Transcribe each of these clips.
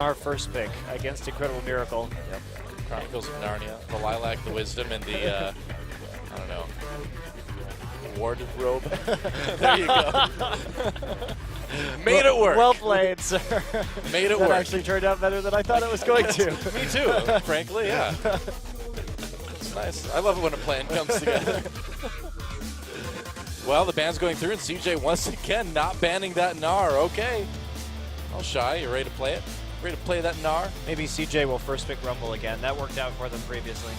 Our first pick against Incredible Miracle. Yep. Chronicles of Narnia, the Lilac, the Wisdom, and the, I don't know, wardrobe. There you go. Made it work. Well played, sir. Made it that work. actually turned out better than I thought it was going to. Me too, frankly, yeah. It's nice. I love it when a plan comes together. Well, the ban's going through, and CJ once again not banning that Gnar. Okay. Well, Shy, you ready to play it? Ready to play that Gnar? Maybe CJ will first pick Rumble again. That worked out for them previously.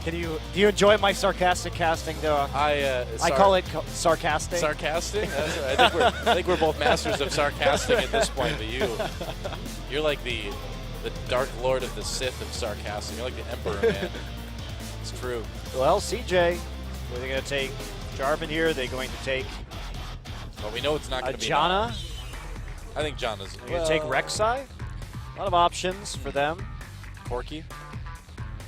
Do you enjoy my sarcastic casting, though? I call it sarcastic. Sarcastic? That's right. I think we're both masters of sarcastic at this point, but you're like the Dark Lord of the Sith of sarcastic. You're like the Emperor, man. It's true. Well, CJ, are they going to take Jarvan here? Are they going to take Well, we know it's not going to be Janna? I think Janna's. They're going to take Rek'Sai? A lot of options for them. Corki?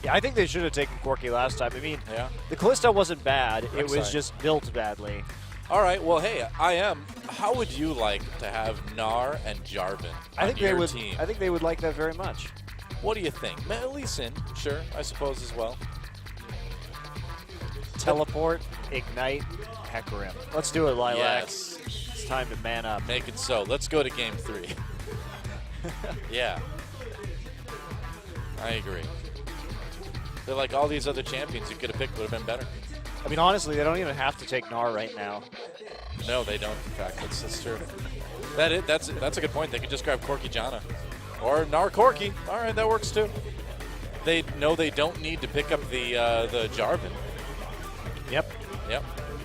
Yeah, I think they should have taken Corki last time. I mean, Yeah. the Callisto wasn't bad. It was Rek'Sai. just built badly. All right. Well, hey, how would you like to have Gnar and Jarvan on your team? I think they would like that very much. What do you think? Lee Sin, sure, I suppose as well. Teleport, Ignite, Hecarim. Let's do it, Lilac. Yes. It's time to man up. Make it so. Let's go to game 3. Yeah. I agree. They're like all these other champions you could have picked would have been better. I mean, honestly, they don't even have to take Gnar right now. No, they don't. In fact, that's true. That's a good point. They could just grab Corki Janna. Or Gnar Corki. All right, that works too. They don't need to pick up the Jarvan. Yep. Yep.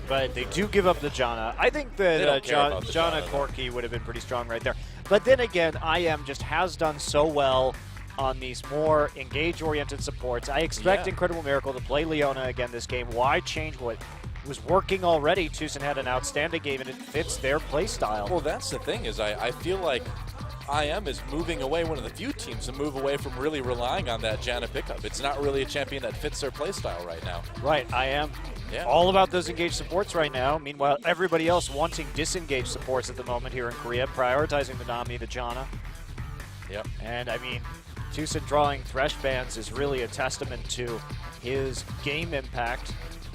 But they do give up the Janna. I think They that don't care about the Janna Janna, Corki would have been pretty strong right there. But then again, IM just has done so well on these more engage-oriented supports. I expect Incredible Miracle to play Leona again this game. Why change what was working already? Tucson had an outstanding game, and it fits their play style. Well, that's the thing is I feel like IM is moving away, one of the few teams to move away from really relying on that Janna pickup. It's not really a champion that fits their play style right now. Right, IM. Yeah. All about those engaged supports right now. Meanwhile, everybody else wanting disengaged supports at the moment here in Korea, prioritizing the Nami, the Janna. Yep. And, I mean, Tucson drawing Thresh bans is really a testament to his game impact.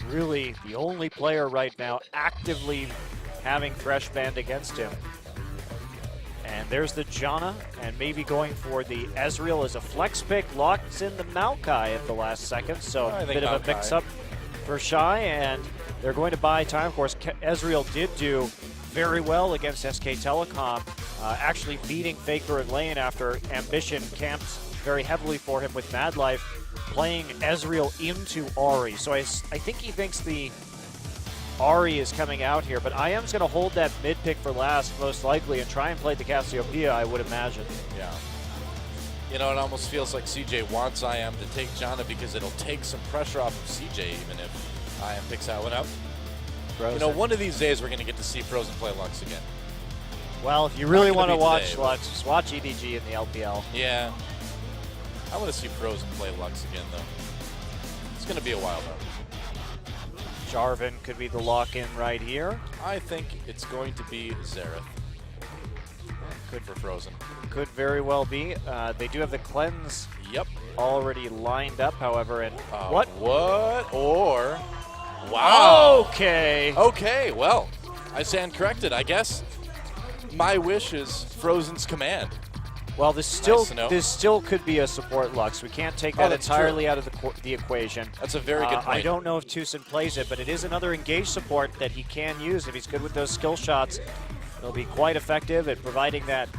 Really the only player right now actively having Thresh banned against him. And there's the Janna, and maybe going for the Ezreal as a flex pick. Locks in the Maokai at the last second, so a bit of a mix-up for Shy, and they're going to buy time. Of course, Ezreal did do very well against SK Telecom, actually beating Faker in lane after Ambition camped very heavily for him with Mad Life, playing Ezreal into Ahri. So I think he thinks the Ahri is coming out here, but IM's going to hold that mid pick for last, most likely, and try and play the Cassiopeia, I would imagine. Yeah. You know, it almost feels like CJ wants IM to take Janna because it'll take some pressure off of CJ even if IM picks that one up. Frozen. You know, one of these days we're going to get to see Frozen play Lux again. Well, if you really want to watch today, Lux, just watch EDG in the LPL. Yeah. I want to see Frozen play Lux again, though. It's going to be a while, though. Jarvan could be the lock-in right here. I think it's going to be Xerath. Good for Frozen. Could very well be. They do have the cleanse already lined up, however, and what? Or, wow. Okay. Okay, well, I stand corrected, I guess. My wish is Frozen's command. Well, this still could be a support Lux. We can't take that entirely out of the equation. That's a very good point. I don't know if Tucson plays it, but it is another engaged support that he can use. If he's good with those skill shots, it'll be quite effective at providing that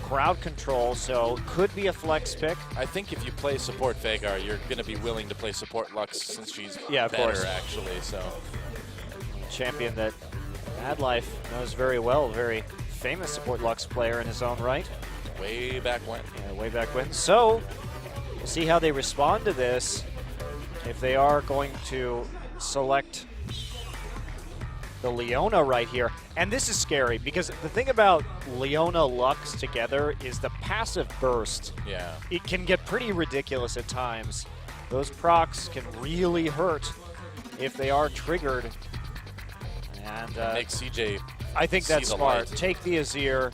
crowd control, so could be a flex pick. I think if you play support Vagar, you're going to be willing to play support Lux since she's of course. actually. So, champion that Mad Life knows very well, very famous support Lux player in his own right. Way back when. Yeah, way back when. So, we'll see how they respond to this. If they are going to select the Leona right here. And this is scary because the thing about Leona Lux together is the passive burst. Yeah. It can get pretty ridiculous at times. Those procs can really hurt if they are triggered. And make CJ I think that's smart. Light. Take the Azir,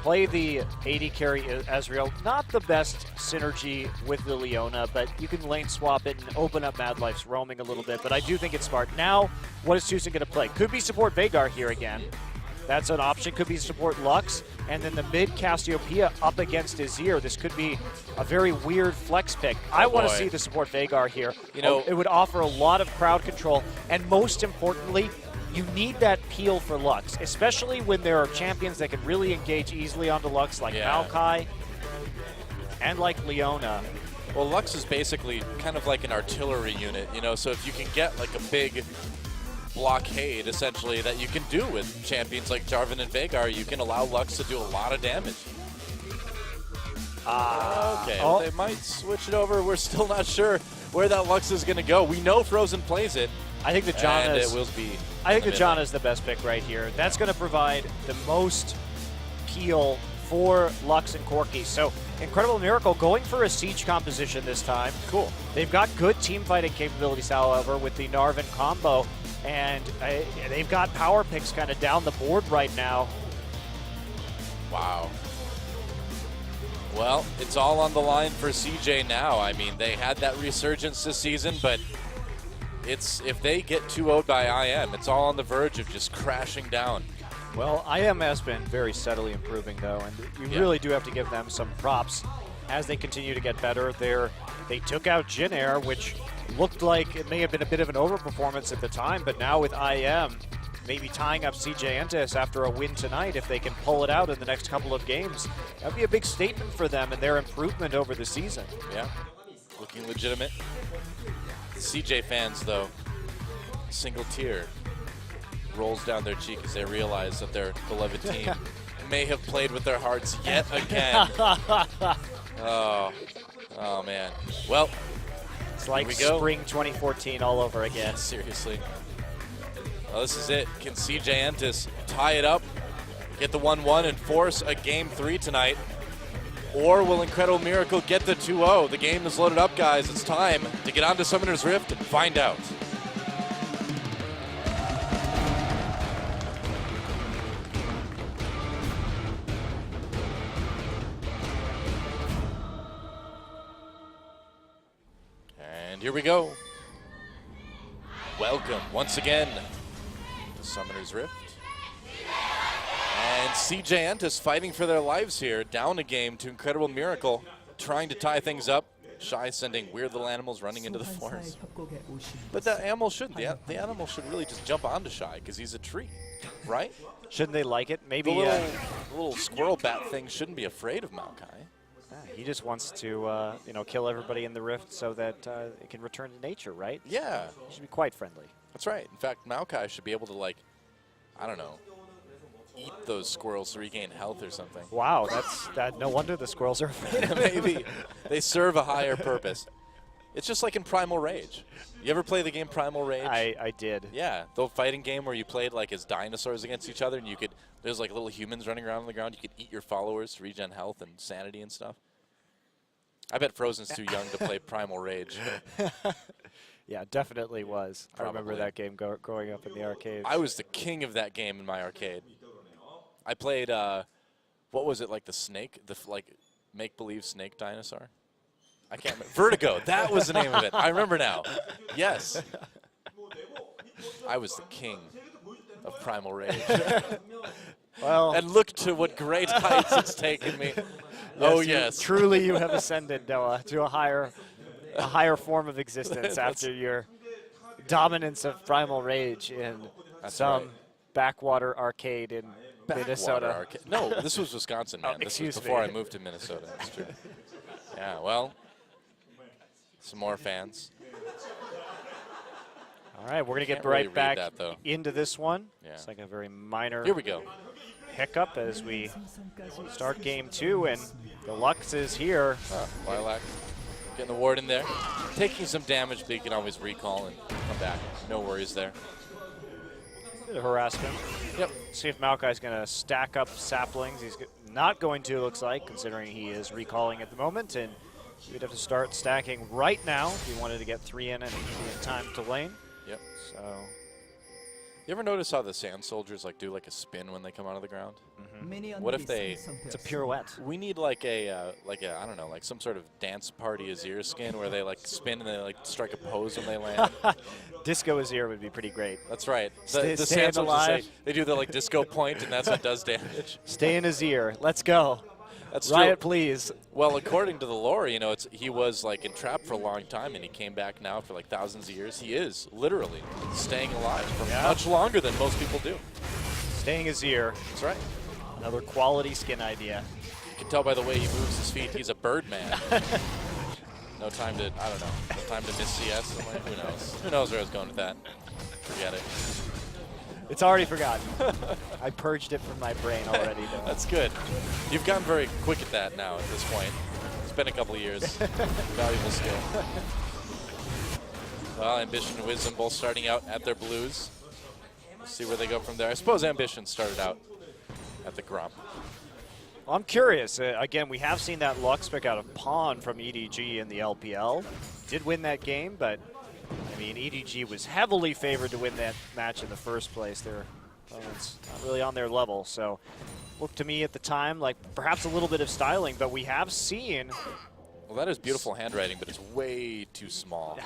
play the AD carry Ezreal. Not the best synergy with the Leona, but you can lane swap it and open up Mad Life's roaming a little bit. But I do think it's smart. Now, what is Susan going to play? Could be support Veigar here again. That's an option. Could be support Lux. And then the mid Cassiopeia up against Azir. This could be a very weird flex pick. I want to see the support Veigar here. You know, it would offer a lot of crowd control. And most importantly, you need that peel for Lux, especially when there are champions that can really engage easily onto Lux, like Maokai and like Leona. Well, Lux is basically kind of like an artillery unit, you know, so if you can get like a big blockade, essentially, that you can do with champions like Jarvan and Veigar, you can allow Lux to do a lot of damage. Okay, well, they might switch it over. We're still not sure where that Lux is going to go. We know Frozen plays it. I think the Janna is. It will be. I think the Janna is the best pick right here. That's going to provide the most peel for Lux and Corki. So Incredible Miracle going for a siege composition this time. Cool. They've got good team fighting capabilities, however, with the Narvin combo, and they've got power picks kind of down the board right now. Wow. Well, it's all on the line for CJ now. I mean, they had that resurgence this season, but if they get 2-0'd by IM, it's all on the verge of just crashing down. Well, IM has been very steadily improving, though, and you really do have to give them some props as they continue to get better. They took out Jin Air, which looked like it may have been a bit of an overperformance at the time, but now with IM maybe tying up CJ Entus after a win tonight, if they can pull it out in the next couple of games, that would be a big statement for them and their improvement over the season. Yeah, looking legitimate. CJ fans, though, single tear rolls down their cheek as they realize that their beloved team may have played with their hearts yet again. Oh, man. Well, it's like spring 2014 all over again. Seriously. Well, this is it. Can CJ Entus tie it up, get the 1-1, and force a Game 3 tonight? Or will Incredible Miracle get the 2-0? The game is loaded up, guys. It's time to get on to Summoner's Rift and find out. And here we go. Welcome once again to Summoner's Rift. And CJ Entus fighting for their lives here, down a game to Incredible Miracle, trying to tie things up. Shy sending weird little animals running into the forest. But the animal shouldn't. The animal should really just jump onto Shy because he's a tree, right? Shouldn't they like it? Maybe the little squirrel bat thing shouldn't be afraid of Maokai. He just wants to, kill everybody in the rift so that it can return to nature, right? Yeah. He should be quite friendly. That's right. In fact, Maokai should be able to, like, I don't know, eat those squirrels to regain health or something. Wow, no wonder the squirrels are afraid of him. Maybe they serve a higher purpose. It's just like in Primal Rage. You ever play the game Primal Rage? I did. Yeah, the fighting game where you played like as dinosaurs against each other, and there's like little humans running around on the ground. You could eat your followers to regen health and sanity and stuff. I bet Frozen's too young to play Primal Rage. Yeah, definitely was. Probably. I remember that game growing up in the arcade. I was the king of that game in my arcade. I played, what was it, like the snake, make-believe snake dinosaur? I can't remember. Vertigo, that was the name of it. I remember now. Yes. I was the king of Primal Rage. Well, and look to what great heights it's taken me. Oh, yes. Truly you have ascended, Noah, to a higher form of existence after your dominance of Primal Rage in some backwater arcade in Minnesota. No, this was Wisconsin, man. This was before I moved to Minnesota. That's true. Yeah, well, some more fans. All right, we're going to get right back into this one. Yeah. It's like a very minor hiccup as we start game 2, and the Lux is here. Lilac getting the ward in there. Taking some damage, but you can always recall and come back. No worries there. Bit of harassment. Yep. See if Maokai's going to stack up saplings. He's not going to, looks like, considering he is recalling at the moment, and we'd have to start stacking right now if he wanted to get 3 in and be in time to lane. Yep. So, You ever notice how the Sand Soldiers like do like a spin when they come out of the ground? What if they? It's a pirouette. We need like a I don't know, like some sort of dance party Azir skin where they like spin and they like strike a pose when they land. Disco Azir would be pretty great. That's right. Stay The Sand Soldiers alive. they do the like disco point and that's what does damage. Stay in Azir. Let's go. That's Riot, true. please. Well, according to the lore, you know, he was like entrapped for a long time, and he came back now for like thousands of years. He is literally staying alive for much longer than most people do. Staying Azir. That's right. Another quality skin idea. You can tell by the way he moves his feet. He's a bird man. No time to, I don't know, no time to miss CS. I'm like, who knows? Who knows where I was going with that? Forget it. It's already forgotten. I purged it from my brain already, though. That's good. You've gotten very quick at that now at this point. It's been a couple of years. Valuable skill. Well, Ambition and Wisdom both starting out at their blues. We'll see where they go from there. I suppose Ambition started out at the Grump. Well, I'm curious. Again, we have seen that Lux pick out of Pawn from EDG in the LPL. Did win that game, but I mean, EDG was heavily favored to win that match in the first place. They're it's not really on their level, so looked to me at the time like perhaps a little bit of styling, but we have seen. Well, that is beautiful handwriting, but it's way too small.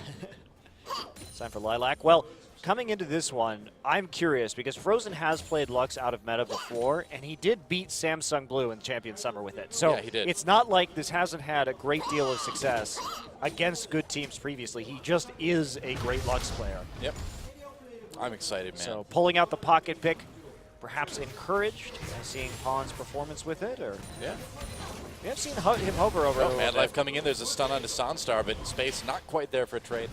It's time for Lilac. Well, coming into this one, I'm curious because Frozen has played Lux out of meta before, and he did beat Samsung Blue in Champion Summer with it. So yeah, he did. It's not like this hasn't had a great deal of success against good teams previously. He just is a great Lux player. Yep. I'm excited, man. So pulling out the pocket pick, perhaps encouraged by seeing Pawn's performance with it, or yeah. we have seen him hover over. Oh, Mad Life coming in. There's a stun onto Sonstar, but Space not quite there for a trade.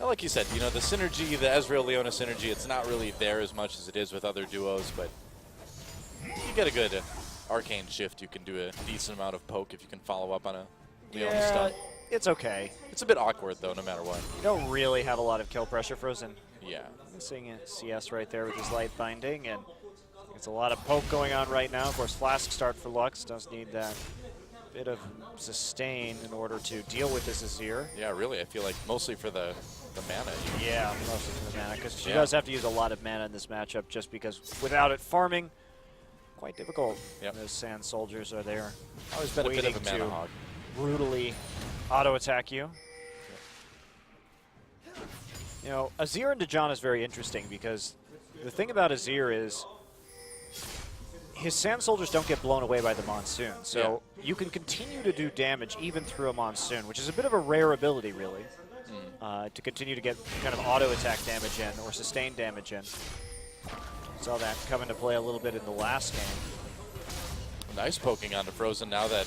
Well, like you said, you know, the synergy, the Ezreal-Leona synergy, it's not really there as much as it is with other duos, but you get a good arcane shift. You can do a decent amount of poke if you can follow up on a Leona stun. It's okay. It's a bit awkward, though, no matter what. You don't really have a lot of kill pressure, Frozen. Yeah. Missing a CS right there with his light binding, and it's a lot of poke going on right now. Of course, Flask start for Lux does need that bit of sustain in order to deal with this Azir. Yeah, really, I feel like mostly for the mana. Yeah, mostly for the mana, because she does have to use a lot of mana in this matchup just because without it farming, quite difficult. Yep. Those Sand Soldiers are there. Always been a bit of a mana hog. Brutally auto-attack you. You know, Azir and Dejan is very interesting because the thing about Azir is his Sand Soldiers don't get blown away by the Monsoon. So you can continue to do damage even through a Monsoon, which is a bit of a rare ability, really, to continue to get kind of auto-attack damage in or sustained damage in. Saw that come into play a little bit in the last game. Nice poking onto Frozen now that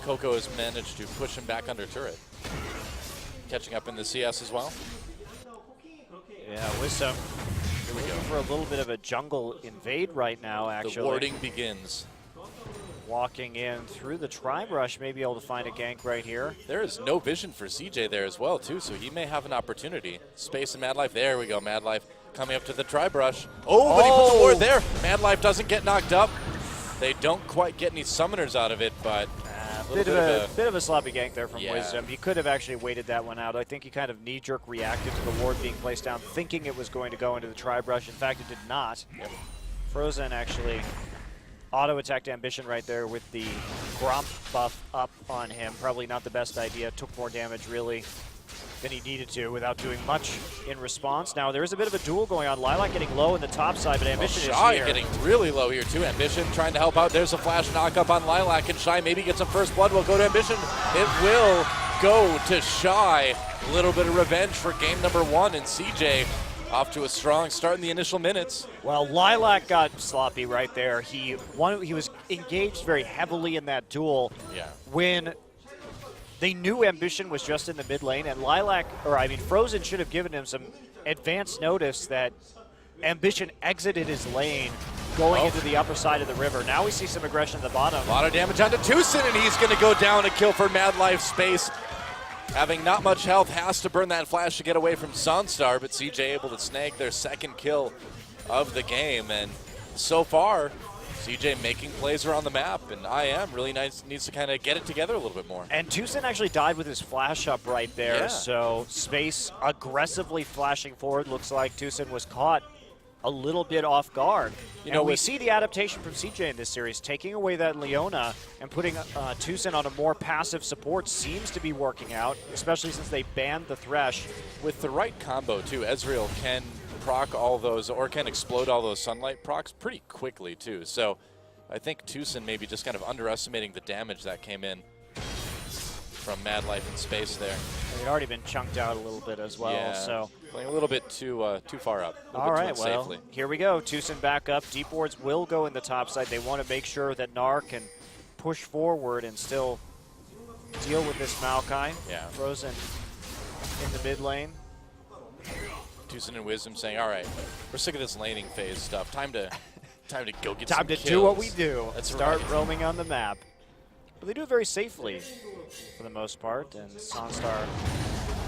Coco has managed to push him back under turret. Catching up in the CS as well. Yeah, Wisdom looking for a little bit of a jungle invade right now, actually. The warding begins. Walking in through the Tri-Brush, may be able to find a gank right here. There is no vision for CJ there as well, too, so he may have an opportunity. Space and Mad Life. There we go, Mad Life coming up to the Tri-Brush. Oh, but he puts the ward there. Mad Life doesn't get knocked up. They don't quite get any summoners out of it, but bit of a sloppy gank there from Wisdom. He could have actually waited that one out. I think he kind of knee-jerk reacted to the ward being placed down, thinking it was going to go into the Tri-Brush. In fact, it did not. Yep. Frozen actually auto-attacked Ambition right there with the Gromp buff up on him. Probably not the best idea. Took more damage, really, than he needed to without doing much in response. Now, there is a bit of a duel going on. Lilac getting low in the top side, but Ambition is Shy here. getting really low here, too. Ambition trying to help out. There's a flash knock-up on Lilac, and Shy maybe gets some first blood. Will go to Ambition. It will go to Shy. A little bit of revenge for game number 1, and CJ off to a strong start in the initial minutes. Well, Lilac got sloppy right there. He was engaged very heavily in that duel when they knew Ambition was just in the mid lane, and Frozen should have given him some advance notice that Ambition exited his lane going into the upper side of the river. Now we see some aggression at the bottom. A lot of damage onto Tucson, and he's going to go down. A kill for Mad Life. Space, having not much health, has to burn that flash to get away from Sunstar, but CJ able to snag their second kill of the game. And so far, CJ making plays around the map, and IM really needs to kind of get it together a little bit more. And Tucson actually died with his flash up right there, so Space aggressively flashing forward. Looks like Tucson was caught a little bit off guard. You and know, we see the adaptation from CJ in this series, taking away that Leona and putting Tucson on a more passive support seems to be working out, especially since they banned the Thresh. With the right combo, too, Ezreal can proc all those, or can explode all those Sunlight procs pretty quickly, too. So I think Tucson maybe just kind of underestimating the damage that came in from Mad Life in space there. They'd already been chunked out a little bit as well. Yeah, So playing a little bit too far up. all right, well, safely. here we go. Tucson back up. Deep wards will go in the top side. They want to make sure that Gnar can push forward and still deal with this Maokai. Yeah. Frozen in the mid lane. Tucson and Wisdom saying, all right, we're sick of this laning phase stuff. Time to go get some Time to kills. do what we do. That's Start right. roaming on the map. But they do it very safely for the most part. And Sunstar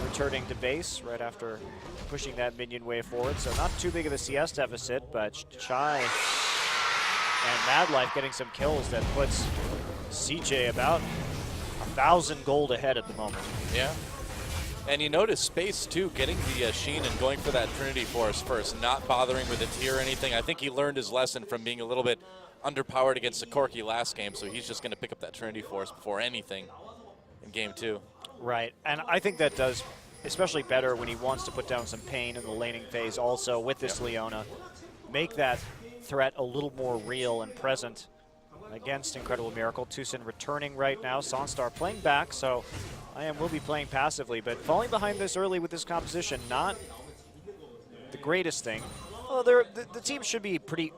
returning to base right after pushing that minion wave forward. So not too big of a CS deficit, but Shy and Mad Life getting some kills that puts CJ about 1,000 gold ahead at the moment. Yeah. And you notice Space, too, getting the Sheen and going for that Trinity Force first, not bothering with a tier or anything. I think he learned his lesson from being a little bit underpowered against the Corki last game, so he's just going to pick up that Trinity Force before anything in game 2. Right, and I think that does especially better when he wants to put down some pain in the laning phase also with this Leona. Make that threat a little more real and present against Incredible Miracle. Tucson returning right now. Sunstar playing back, so IM will be playing passively, but falling behind this early with this composition, not the greatest thing. Well, the team should be pretty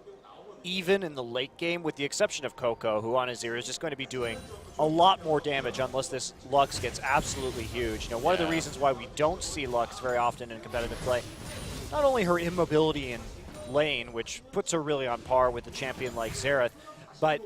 even in the late game, with the exception of Coco, who on Azir is just going to be doing a lot more damage unless this Lux gets absolutely huge. You know, one of the reasons why we don't see Lux very often in competitive play, not only her immobility in lane, which puts her really on par with a champion like Xerath, but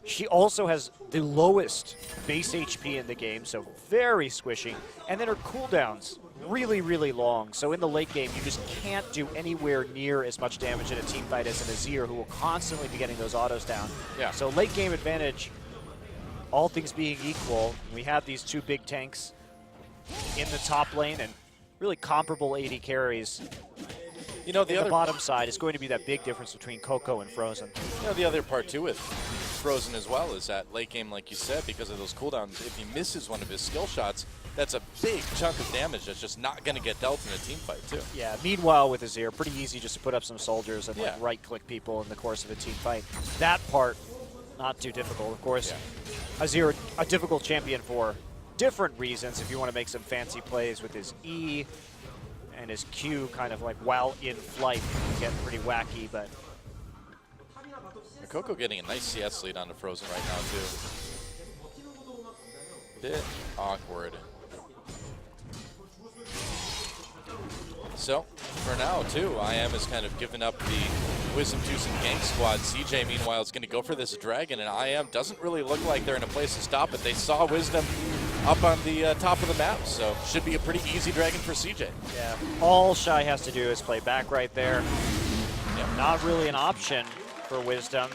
she also has the lowest base HP in the game, so very squishy. And then her cooldowns, really, really long. So in the late game, you just can't do anywhere near as much damage in a team fight as an Azir, who will constantly be getting those autos down. Yeah. So late game advantage, all things being equal, we have these two big tanks in the top lane and really comparable AD carries. You know, the bottom side is going to be that big difference between Coco and Frozen. You know, the other part, too, with Frozen as well is that late game, like you said, because of those cooldowns, if he misses one of his skill shots, that's a big chunk of damage that's just not going to get dealt in a team fight, too. Yeah, meanwhile with Azir, pretty easy just to put up some soldiers and Yeah. like right-click people in the course of a team fight. That part, not too difficult. Of course, Azir, a difficult champion for different reasons. If you want to make some fancy plays with his E and his Q kind of like while in flight, can get pretty wacky, but Coco getting a nice CS lead on the Frozen right now, too. Bit awkward. So, for now, too, IM has kind of given up the Wisdom Tucson gang squad. CJ, meanwhile, is going to go for this dragon, and IM doesn't really look like they're in a place to stop it. They saw Wisdom up on the top of the map, so should be a pretty easy dragon for CJ. yeah, all Shy has to do is play back right there. Not really an option for Wisdom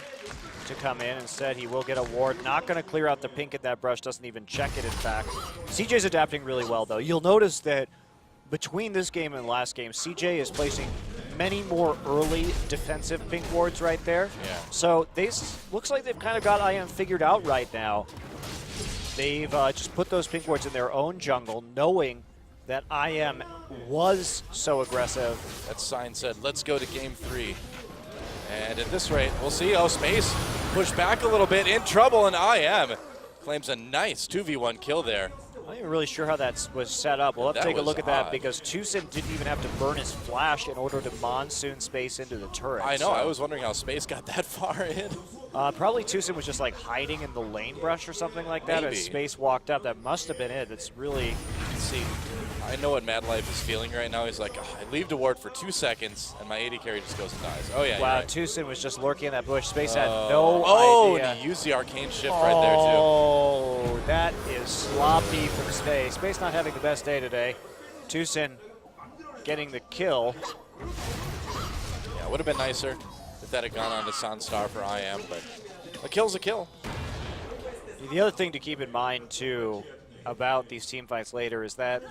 to come in. Instead, he will get a ward. Not going to clear out the pink at that brush. Doesn't even check it, in fact. CJ's adapting really well, though. You'll notice that between this game and last game, CJ is placing many more early defensive pink wards right there. Yeah. So looks like they've kind of got IM figured out right now. They've just put those pink wards in their own jungle, knowing that IM was so aggressive. That sign said, let's go to game 3. And at this rate, we'll see. Oh, Space pushed back a little bit, in trouble, and IM claims a nice 2v1 kill there. I'm not even really sure how that was set up. We'll have to That take a was look at that odd. because Tucson didn't even have to burn his flash in order to monsoon Space into the turret. I know, So, I was wondering how Space got that far in. probably Tucson was just like hiding in the lane brush or something like that. Maybe. As Space walked up, that must have been it. That's really. See, I know what Mad Life is feeling right now. He's like, I leave the ward for 2 seconds, and my AD carry just goes and dies. Oh, yeah, Wow, you're right. Tucson was just lurking in that bush. Space had no Oh, idea. and he used the arcane shift right there, too. Oh, that is sloppy from Space. Space not having the best day today. Tucson getting the kill. Yeah, would have been nicer if that had gone on to Sunstar for IM, but a kill's a kill. The other thing to keep in mind, too, about these team fights later is that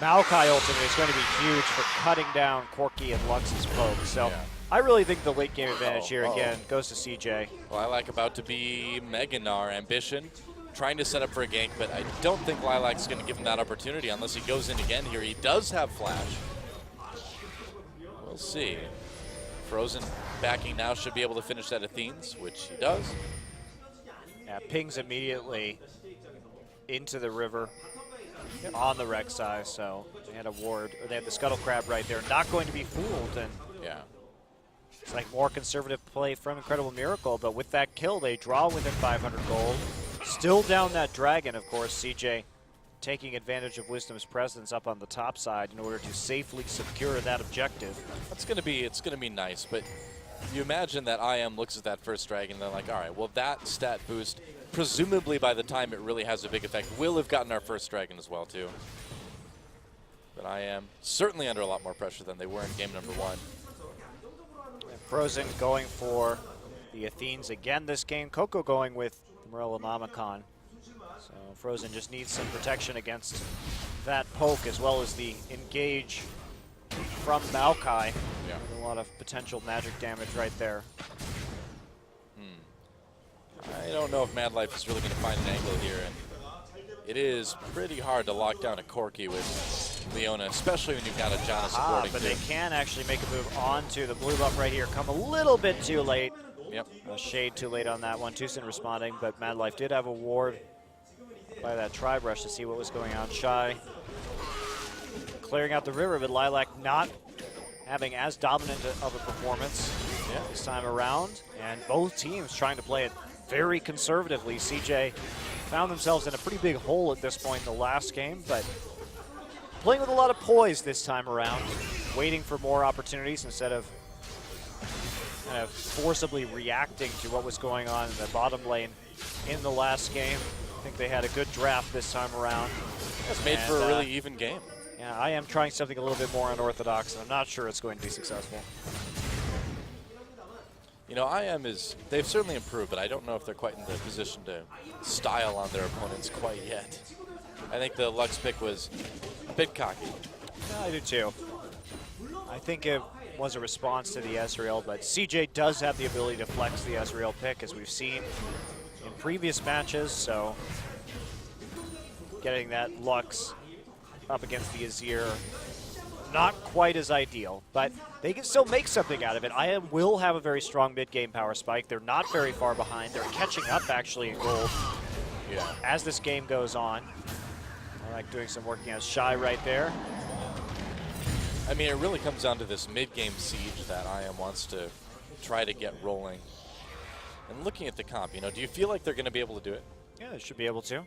Maokai ultimate is going to be huge for cutting down Corki and Lux's poke. So Yeah. I really think the late game advantage here again goes to CJ. Lilac about to be Meganar Ambition, trying to set up for a gank, but I don't think Lilac's going to give him that opportunity unless he goes in again here. He does have flash. We'll see. Frozen backing now, should be able to finish that Athenes, which he does. Yeah, pings immediately into the river on the Rek'Sai, so they had a ward, or they had the Scuttle Crab right there. Not going to be fooled, and Yeah. it's like more conservative play from Incredible Miracle, but with that kill, they draw within 500 gold. Still down that dragon, of course. CJ taking advantage of Wisdom's presence up on the top side in order to safely secure that objective. It's gonna be nice, but you imagine that IM looks at that first dragon and they're like, all right, well that stat boost, presumably by the time it really has a big effect, will have gotten our first dragon as well too. But IM certainly under a lot more pressure than they were in game number 1. Frozen going for the Athenes again this game. Coco going with the Morello Namicon. So Frozen just needs some protection against that poke as well as the engage from Maokai. Yeah. A lot of potential magic damage right there. I don't know if Mad Life is really going to find an angle here, and it is pretty hard to lock down a Corki with Leona, especially when you've got a Janna supporting but too. they can actually make a move onto the blue buff right here. Come a little bit too late. Yep. A shade too late on that one. Tucson responding, but Mad Life did have a ward by that Tribe Rush to see what was going on. Shy clearing out the river, but Lilac not having as dominant of a performance this time around, and both teams trying to play it very conservatively. CJ found themselves in a pretty big hole at this point in the last game, but playing with a lot of poise this time around, waiting for more opportunities instead of kind of forcibly reacting to what was going on in the bottom lane in the last game. I think they had a good draft this time around. It's made for a really even game. Yeah, I am trying something a little bit more unorthodox, and I'm not sure it's going to be successful. You know, they've certainly improved, but I don't know if they're quite in the position to style on their opponents quite yet. I think the Lux pick was a bit cocky. Yeah, I do too. I think it was a response to the Ezreal, but CJ does have the ability to flex the Ezreal pick, as we've seen in previous matches, so getting that Lux up against the Azir, not quite as ideal, but they can still make something out of it. IM will have a very strong mid-game power spike. They're not very far behind. They're catching up, actually, in gold as this game goes on. I like doing some working as Shy right there. I mean, it really comes down to this mid-game siege that IM wants to try to get rolling. And looking at the comp, do you feel like they're going to be able to do it? Yeah, they should be able to.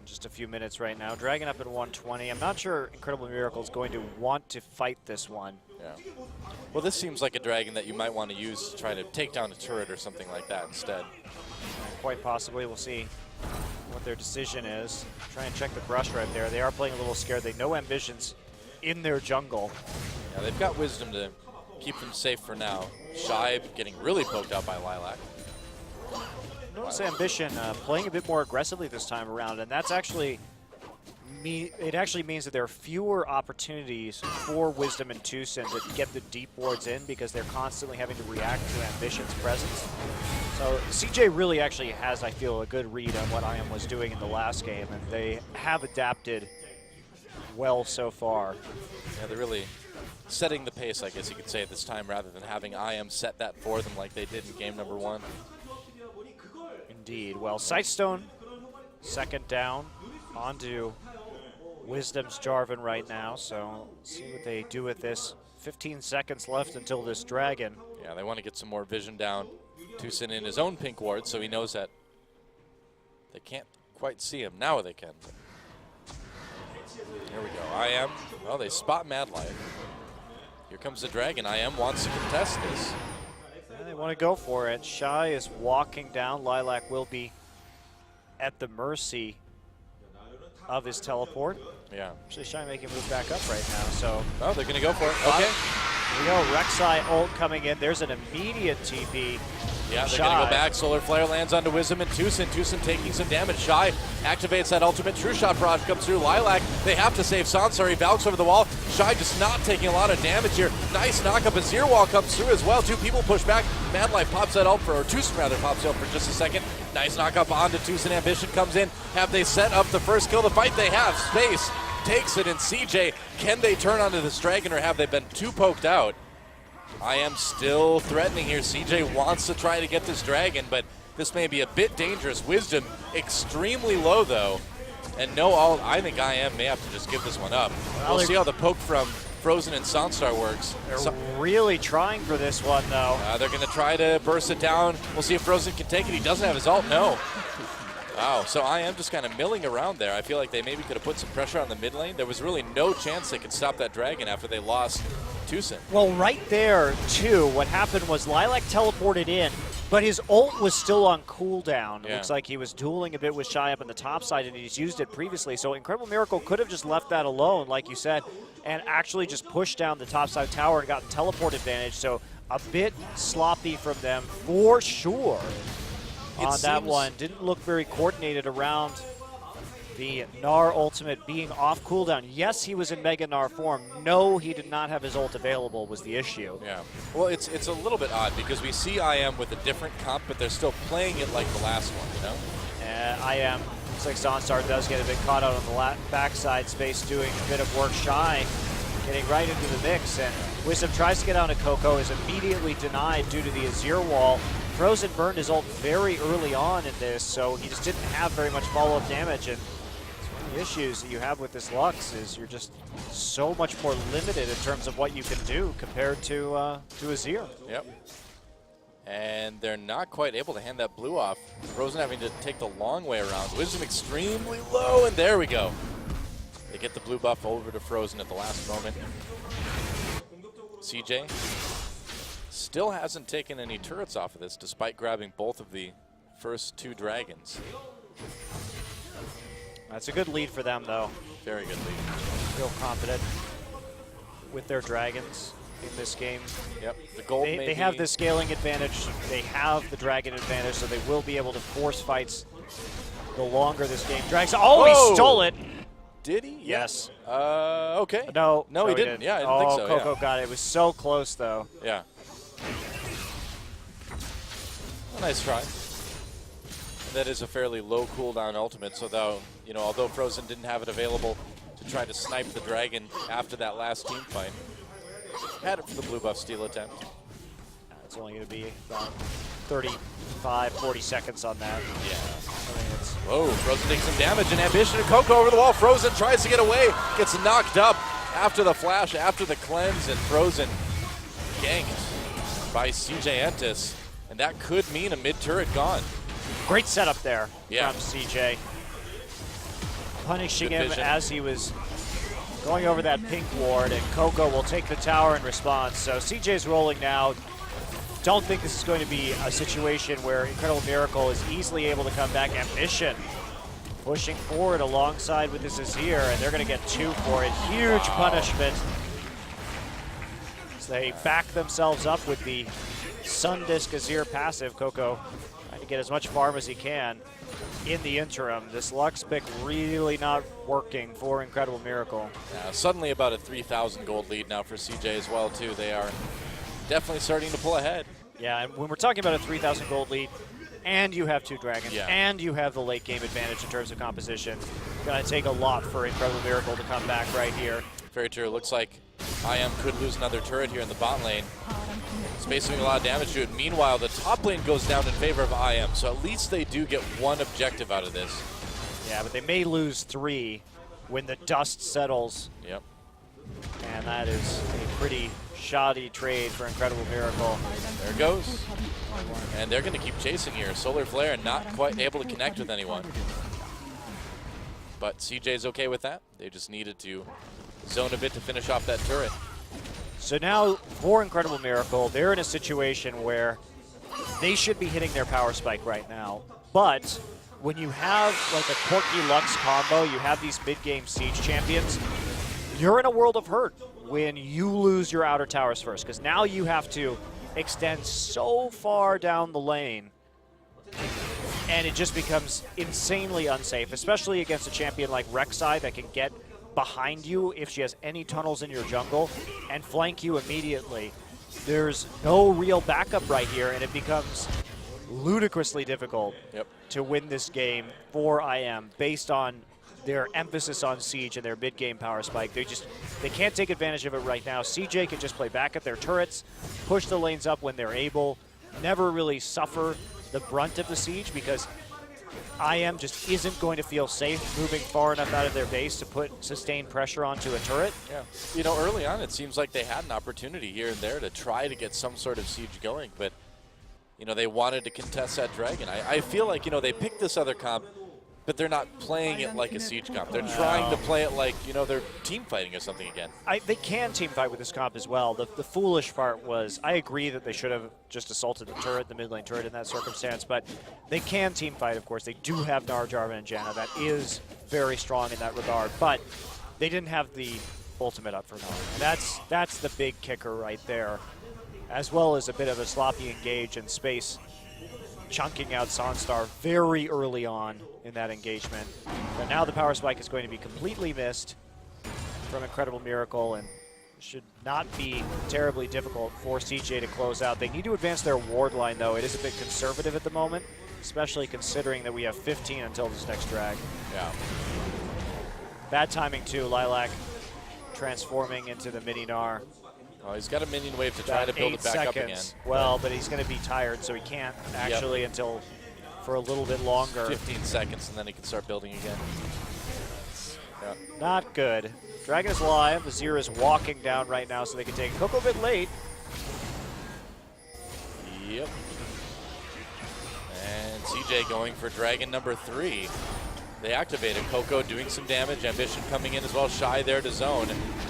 Just a few minutes right now. Dragon up at 120. I'm not sure Incredible Miracle is going to want to fight this one. Yeah. Well, this seems like a dragon that you might want to use to try to take down a turret or something like that instead. Quite possibly. We'll see what their decision is. Try and check the brush right there. They are playing a little scared. They know Ambition's in their jungle. Yeah, they've got Wisdom to keep them safe for now. Shy getting really poked out by Lilac. Notice Ambition playing a bit more aggressively this time around, and that's actually it actually means that there are fewer opportunities for Wisdom and Tucson to get the deep wards in because they're constantly having to react to Ambition's presence. So CJ really actually has, I feel, a good read on what IM was doing in the last game, and they have adapted well so far. Yeah, they're really setting the pace, I guess you could say, at this time, rather than having IM set that for them like they did in game number 1. Indeed. Well, Sightstone, second down, onto Wisdom's Jarvan right now, so let's see what they do with this. 15 seconds left until this dragon. Yeah, they want to get some more vision down. Tucson in his own pink ward, so he knows that they can't quite see him. Now they can. Here we go. IM, well, they spot Mad Life. Here comes the dragon. IM wants to contest this. They want to go for it. Shy is walking down. Lilac will be at the mercy of his teleport. Yeah. Actually, Shy making a move back up right now, so. Oh, they're going to go for it. Okay. Here we go. Rek'Sai ult coming in. There's an immediate TP Yeah, they're going to go back. Solar Flare lands onto Wisdom and Tucson. Tucson taking some damage. Shy activates that ultimate. True Shot barrage comes through. Lilac, they have to save Sansari. Valks over the wall. Shy just not taking a lot of damage here. Nice knock up. A Zero Wall comes through as well. Two people push back. Mad Life pops that ult or Tucson rather pops out for just a second. Nice knock up onto Tucson. Ambition comes in. Have they set up the first kill? The fight they have. Space takes it, and CJ, can they turn onto this dragon, or have they been too poked out? I am still threatening here. CJ wants to try to get this dragon, but this may be a bit dangerous. Wisdom extremely low though, and I think I am may have to just give this one up. We'll see how the poke from Frozen and Sonstar works. They're really trying for this one though. They're going to try to burst it down. We'll see if Frozen can take it. He doesn't have his ult, no. Wow, so I am just kind of milling around there. I feel like they maybe could have put some pressure on the mid lane. There was really no chance they could stop that dragon after they lost Tucson. Well, right there, too, what happened was Lilac teleported in, but his ult was still on cooldown. It looks like he was dueling a bit with Shy up on the top side, and he's used it previously. So Incredible Miracle could have just left that alone, like you said, and actually just pushed down the top side tower and gotten teleport advantage. So a bit sloppy from them for sure. On that one, didn't look very coordinated around the Gnar ultimate being off cooldown. Yes, he was in Mega Gnar form. No, he did not have his ult available was the issue. Yeah, well, it's a little bit odd because we see IM with a different comp, but they're still playing it like the last one, you know? IM, looks like Zonstar does get a bit caught out on the backside space, doing a bit of work. Shy, getting right into the mix, and Wisdom tries to get onto Coco, is immediately denied due to the Azir wall. Frozen burned his ult very early on in this, so he just didn't have very much follow-up damage, and one of the issues that you have with this Lux is you're just so much more limited in terms of what you can do compared to Azir. Yep. And they're not quite able to hand that blue off. Frozen having to take the long way around. Wisdom extremely low, and there we go. They get the blue buff over to Frozen at the last moment. CJ still hasn't taken any turrets off of this, despite grabbing both of the first two dragons. That's a good lead for them, though. Very good lead. Feel confident with their dragons in this game. Yep, the gold they have the scaling advantage. They have the dragon advantage, so they will be able to force fights the longer this game drags. Oh, whoa! He stole it! Did he? Yes. Okay. No, he didn't. Yeah, I didn't think so. Coco got it. It was so close, though. Yeah. A nice try. That is a fairly low cooldown ultimate, so though, although Frozen didn't have it available to try to snipe the dragon after that last team fight, had it for the blue buff steal attempt. It's only going to be about 35, 40 seconds on that. Yeah. Whoa, Frozen takes some damage, and Ambition and Coco over the wall. Frozen tries to get away, gets knocked up after the flash, after the cleanse, and Frozen ganked by CJ Entus. And that could mean a mid-turret gone. Great setup there from CJ. Punishing him as he was going over that pink ward, and Coco will take the tower in response. So CJ's rolling now. Don't think this is going to be a situation where Incredible Miracle is easily able to come back. Ambition pushing forward alongside with this Azir, and they're going to get 2 for it. Huge punishment. So they back themselves up with the Sundisk Azir passive. Coco trying to get as much farm as he can in the interim. This Lux pick really not working for Incredible Miracle. Suddenly about a 3,000 gold lead now for CJ as well, too. They are definitely starting to pull ahead. Yeah, and when we're talking about a 3,000 gold lead, and you have 2 dragons, and you have the late game advantage in terms of composition, it's going to take a lot for Incredible Miracle to come back right here. Very true. Looks like IM could lose another turret here in the bot lane. Space doing a lot of damage to it. Meanwhile, the top lane goes down in favor of IM, so at least they do get one objective out of this. Yeah, but they may lose 3 when the dust settles. Yep. And that is a pretty shoddy trade for Incredible Miracle. There it goes. And they're going to keep chasing here. Solar Flare not quite able to connect with anyone. But CJ's okay with that. They just needed to zone a bit to finish off that turret. So now, for Incredible Miracle, they're in a situation where they should be hitting their power spike right now. But when you have like a Corki Lux combo, you have these mid-game Siege champions, you're in a world of hurt when you lose your outer towers first, because now you have to extends so far down the lane, and it just becomes insanely unsafe, especially against a champion like Rek'Sai that can get behind you if she has any tunnels in your jungle and flank you immediately. There's no real backup right here, and it becomes ludicrously difficult to win this game for IM based on their emphasis on Siege and their mid-game power spike. They can't take advantage of it right now. CJ can just play back at their turrets, push the lanes up when they're able, never really suffer the brunt of the Siege because IM just isn't going to feel safe moving far enough out of their base to put sustained pressure onto a turret. Yeah. You know, early on it seems like they had an opportunity here and there to try to get some sort of siege going, but, you know, they wanted to contest that dragon. I feel like, you know, they picked this other comp, but they're not playing it like a siege comp. They're trying to play it like, you know, they're team fighting or something again. They can team fight with this comp as well. The foolish part was, I agree that they should have just assaulted the turret, the mid lane turret in that circumstance, but they can team fight, of course. They do have Nar, Jarvan, and Janna. That is very strong in that regard, but they didn't have the ultimate up for Nar. And that's the big kicker right there, as well as a bit of a sloppy engage in space, chunking out Sunstar very early on in that engagement. But now the power spike is going to be completely missed from Incredible Miracle, and should not be terribly difficult for CJ to close out. They need to advance their ward line, though. It is a bit conservative at the moment, especially considering that we have 15 until this next drag. Yeah. Bad timing, too. Lilac transforming into the mini Gnar. Oh, he's got a minion wave to try to build it back up again. Well, but he's going to be tired, so he can't actually until for a little bit longer. 15 seconds, and then he can start building again. Yeah. Not good. Dragon is live. Azir is walking down right now, so they can take Coco a bit late. Yep. And CJ going for Dragon number 3. They activated Coco doing some damage. Ambition coming in as well. Shy there to zone.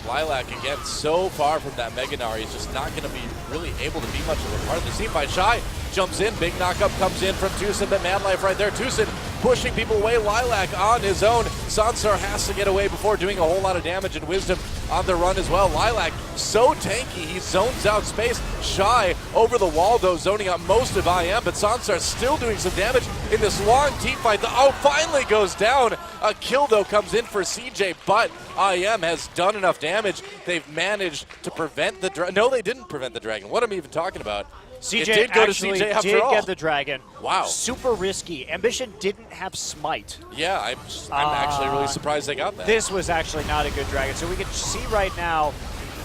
Lilac again so far from that Mega Gnar. He's just not going to be really able to be much of a part of the team. By Shy jumps in. Big knockup comes in from Tucson, but Mad Life right there. Tucson pushing people away. Lilac on his own. Sansar has to get away before doing a whole lot of damage, and Wisdom on the run as well. Lilac so tanky. He zones out space. Shy over the wall though, zoning out most of IM, but Sansar still doing some damage in this long team fight. Finally goes down. A kill though comes in for CJ, but IM has done enough damage. They've managed to prevent the dragon. No, they didn't prevent the dragon. What am I even talking about? CJ did go to actually CJ after did all. Get the dragon. Wow. Super risky. Ambition didn't have smite. Yeah, I'm actually really surprised they got that. This was actually not a good dragon. So we can see right now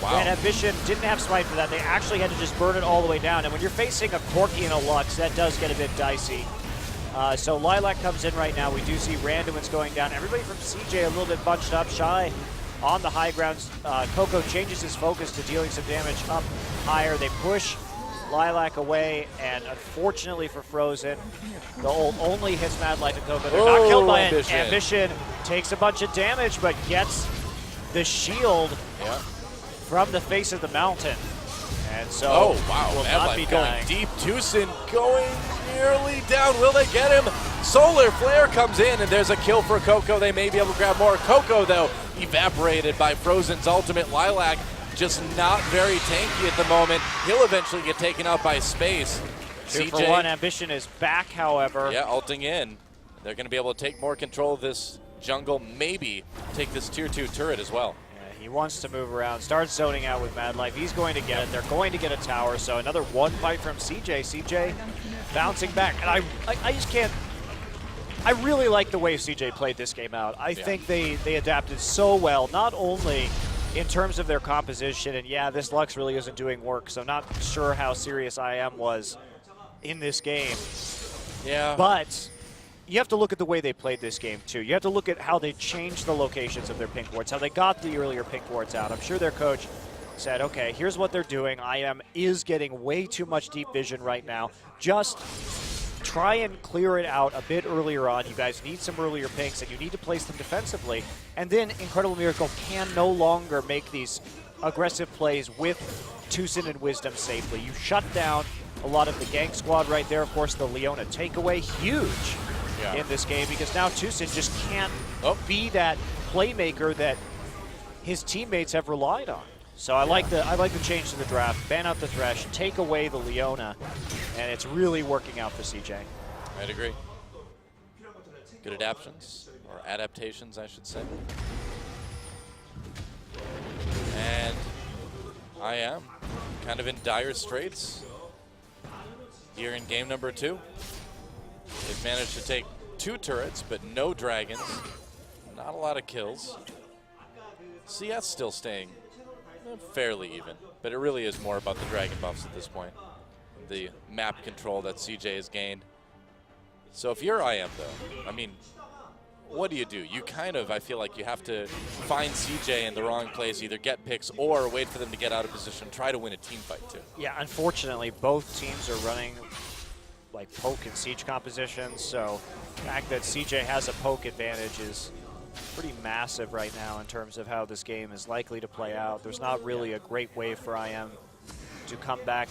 that Ambition didn't have smite for that. They actually had to just burn it all the way down. And when you're facing a Corki and a Lux, that does get a bit dicey. So Lilac comes in right now. We do see Randomins going down. Everybody from CJ a little bit bunched up. Shy on the high ground. Coco changes his focus to dealing some damage up higher. They push Lilac away, and unfortunately for Frozen, the ult only hits Mad Life and Coco. They're not killed by it. Ambition takes a bunch of damage, but gets the shield from the face of the mountain. And so, will Mad not Life be going dying. deep. Tucson going nearly down. Will they get him? Solar Flare comes in, and there's a kill for Coco. They may be able to grab more. Coco, though, evaporated by Frozen's ultimate. Lilac just not very tanky at the moment. He'll eventually get taken out by space. 2 for 1. Ambition is back, however. Yeah, ulting in. They're going to be able to take more control of this jungle, maybe take this tier 2 turret as well. He wants to move around, starts zoning out with Mad Life. He's going to get it. They're going to get a tower, so another one fight from CJ. CJ bouncing back. And I just can't... I really like the way CJ played this game out. I think they adapted so well, not only in terms of their composition, and yeah, this Lux really isn't doing work, so not sure how serious IM was in this game. Yeah. But you have to look at the way they played this game, too. You have to look at how they changed the locations of their pink wards, how they got the earlier pink wards out. I'm sure their coach said, okay, here's what they're doing. IM is getting way too much deep vision right now. Just try and clear it out a bit earlier on. You guys need some earlier pinks, and you need to place them defensively. And then Incredible Miracle can no longer make these aggressive plays with Tucson and Wisdom safely. You shut down a lot of the gang squad right there. Of course, the Leona takeaway, huge in this game, because now Tucson just can't be that playmaker that his teammates have relied on. So I like the change to the draft. Ban out the Thresh, take away the Leona, and it's really working out for CJ. I'd agree. Good adaptations, or adaptations, I should say. And I am kind of in dire straits here in game number 2. They've managed to take 2 turrets, but no dragons. Not a lot of kills. CS still staying fairly even, but it really is more about the dragon buffs at this point. The map control that CJ has gained. So if you're IM though, I mean, what do? You kind of, I feel like you have to find CJ in the wrong place, either get picks or wait for them to get out of position, try to win a team fight too. Yeah, unfortunately, both teams are running like poke and siege compositions, so the fact that CJ has a poke advantage is pretty massive right now in terms of how this game is likely to play out. There's not really a great way for IM to come back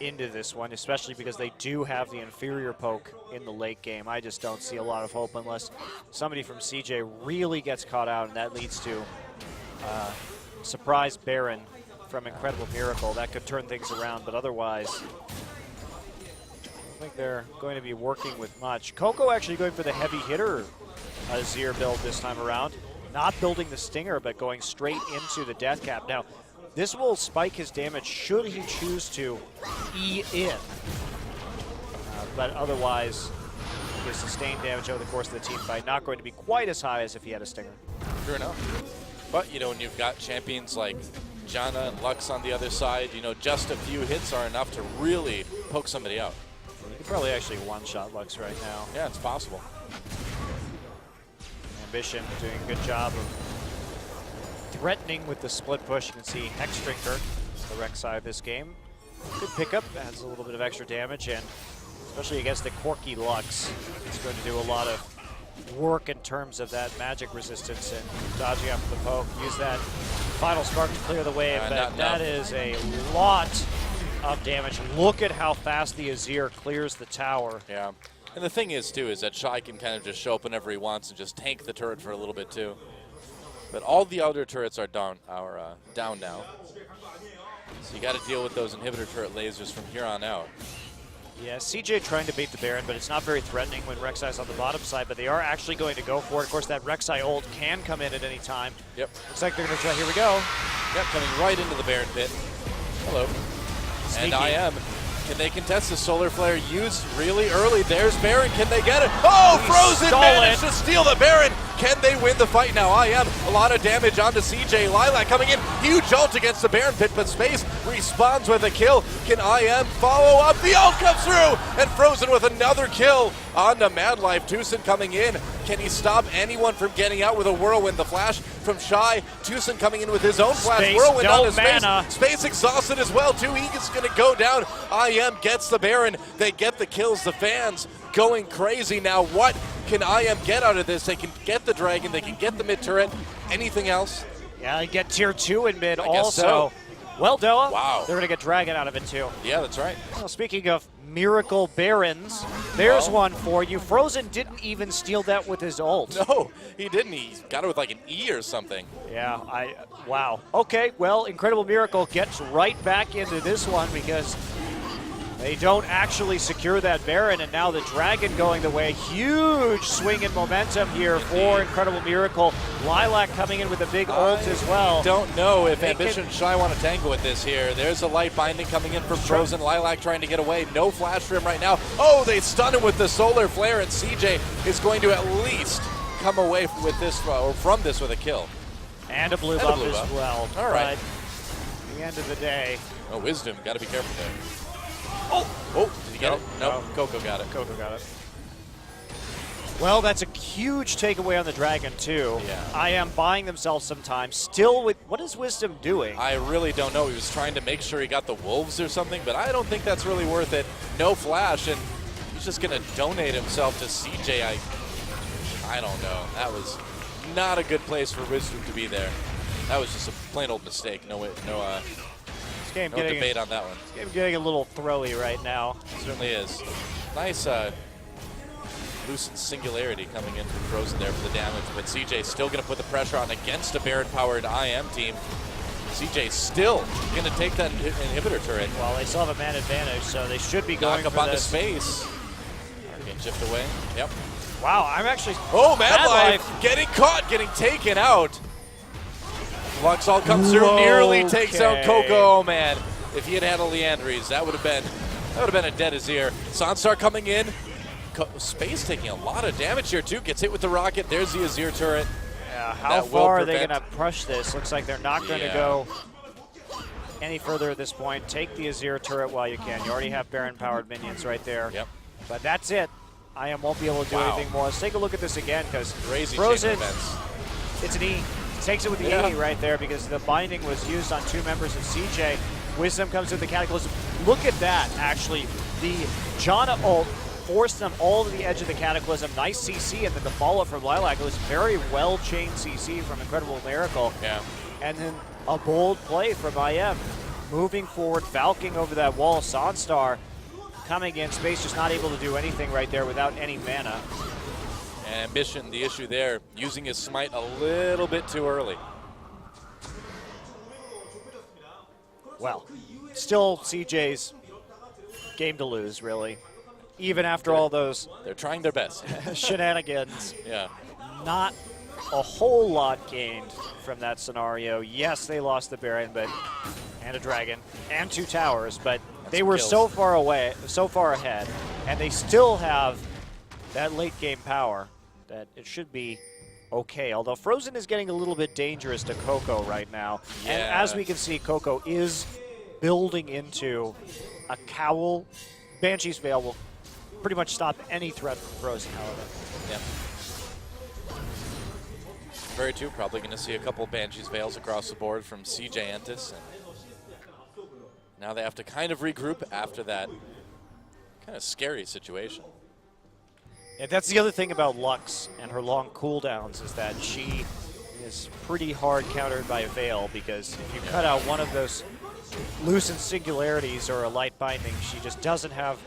into this one, especially because they do have the inferior poke in the late game. I just don't see a lot of hope unless somebody from CJ really gets caught out, and that leads to surprise Baron from Incredible Miracle. That could turn things around, but otherwise, I don't think they're going to be working with much. Coco actually going for the heavy hitter Azir build this time around. Not building the Stinger, but going straight into the Death Cap. Now, this will spike his damage should he choose to E in. But otherwise, his sustained damage over the course of the team fight not going to be quite as high as if he had a Stinger. Sure enough. But, you know, when you've got champions like Janna and Lux on the other side, you know, just a few hits are enough to really poke somebody out. You could probably actually one-shot Lux right now. Yeah, it's possible. Ambition doing a good job of threatening with the split push. You can see Hexdrinker, the Rex side of this game. Good pickup, adds a little bit of extra damage, and especially against the quirky Lux, it's going to do a lot of work in terms of that magic resistance and dodging after the poke. Use that final spark to clear the wave, but that is a lot of damage. Look at how fast the Azir clears the tower. Yeah. And the thing is, too, is that Shy can kind of just show up whenever he wants and just tank the turret for a little bit, too. But all the other turrets are down now. So you got to deal with those inhibitor turret lasers from here on out. Yeah, CJ trying to beat the Baron, but it's not very threatening when Rek'Sai's on the bottom side, but they are actually going to go for it. Of course, that Rek'Sai ult can come in at any time. Yep. Looks like they're going to try. Here we go. Yep, coming right into the Baron pit. Hello. Sneaky. And IM. Can they contest the Solar Flare used really early? There's Baron. Can they get it? Oh, Frozen managed to steal the Baron. Can they win the fight now? IM, a lot of damage onto CJ. Lilac coming in. Huge ult against the Baron pit, but Space responds with a kill. Can IM follow up? The ult comes through, and Frozen with another kill onto Madlife. Tucson coming in. Can he stop anyone from getting out with a whirlwind? The flash from Shy. Tucson coming in with his own flash. Space, Whirlwind no onto Space. mana. Space exhausted as well, too. Egan's going to go down. IM gets the Baron. They get the kills. The fans going crazy now. What can IM get out of this? They can get the Dragon. They can get the mid turret. Anything else? Yeah, they get tier 2 in mid I guess also. so. Well, Doa, Wow. they're going to get Dragon out of it too. Yeah, that's right. Well, speaking of miracle Barons, there's one for you. Frozen didn't even steal that with his ult. No, he didn't. He got it with like an E or something. Yeah, wow. Okay, well, Incredible Miracle gets right back into this one because they don't actually secure that Baron, and now the Dragon going the way. Huge swing in momentum here for Incredible Miracle. Lilac coming in with a big ult as well. Don't know if Ambition and Shy want to tangle with this here. There's a light binding coming in from Frozen. Lilac trying to get away. No flash for him right now. Oh, they stun him with the Solar Flare, and CJ is going to at least come away with this, or from this with a kill. And a blue buff as well. All right. But at the end of the day. Oh, Wisdom. Got to be careful there. Oh, did he get it? No, Coco got it. Coco got it. Well, that's a huge takeaway on the Dragon, too. Yeah. I am buying themselves some time. Still with, what is Wisdom doing? I really don't know. He was trying to make sure he got the Wolves or something, but I don't think that's really worth it. No flash, and he's just going to donate himself to CJ. I don't know. That was not a good place for Wisdom to be there. That was just a plain old mistake. No debate on that one. This game getting a little throwy right now. It certainly is. Nice Lucent Singularity coming in from Frozen there for the damage, but CJ still going to put the pressure on against a Baron-powered IM team. CJ still going to take that inhibitor turret. Well, they still have a man advantage, so they should be going Knock up for onto this. space. Getting chipped away. Yep. Wow, I'm actually... Oh, Mad Life getting caught, getting taken out. Luxall comes through, nearly takes out Coco. Oh, man. If he had had a Leandries, that would have been a dead Azir. Sanstar coming in. Space taking a lot of damage here, too. Gets hit with the rocket. There's the Azir turret. Yeah, how far are they going to push this? Looks like they're not going to go any further at this point. Take the Azir turret while you can. You already have Baron-powered minions right there. Yep. But that's it. IM won't be able to do anything more. Let's take a look at this again, because Frozen, it's an E. Takes it with the E right there because the binding was used on 2 members of CJ. Wisdom comes with the Cataclysm. Look at that, actually. The Janna ult forced them all to the edge of the Cataclysm. Nice CC, and then the follow-up from Lilac. It was very well-chained CC from Incredible Miracle. Yeah. And then a bold play from IM. Moving forward, falcing over that wall. Sanstar coming in, Space just not able to do anything right there without any mana. And Ambition, the issue there, using his smite a little bit too early. Well, still CJ's game to lose, really. Even after all those... They're trying their best. shenanigans. Yeah. Not a whole lot gained from that scenario. Yes, they lost the Baron, and a Dragon, and 2 towers, but they were so far away, so far ahead, and they still have that late game power that it should be okay. Although Frozen is getting a little bit dangerous to Coco right now. Yeah. And as we can see, Coco is building into a cowl. Banshee's Veil will pretty much stop any threat from Frozen, however. Yeah. Very true. Probably going to see a couple Banshee's Veils across the board from CJ Entus. And now they have to kind of regroup after that kind of scary situation. Yeah, that's the other thing about Lux and her long cooldowns is that she is pretty hard countered by a Veil, because if you cut out one of those loosened singularities or a light binding, she just doesn't have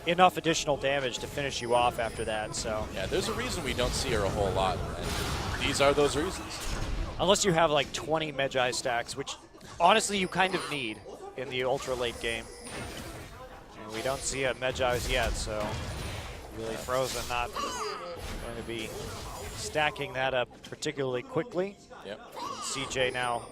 enough additional damage to finish you off after that. So yeah, there's a reason we don't see her a whole lot, and these are those reasons. Unless you have like 20 Magi stacks, which honestly you kind of need in the ultra late game. And we don't see a Magi's yet, so really Frozen not going to be stacking that up particularly quickly. Yep. CJ now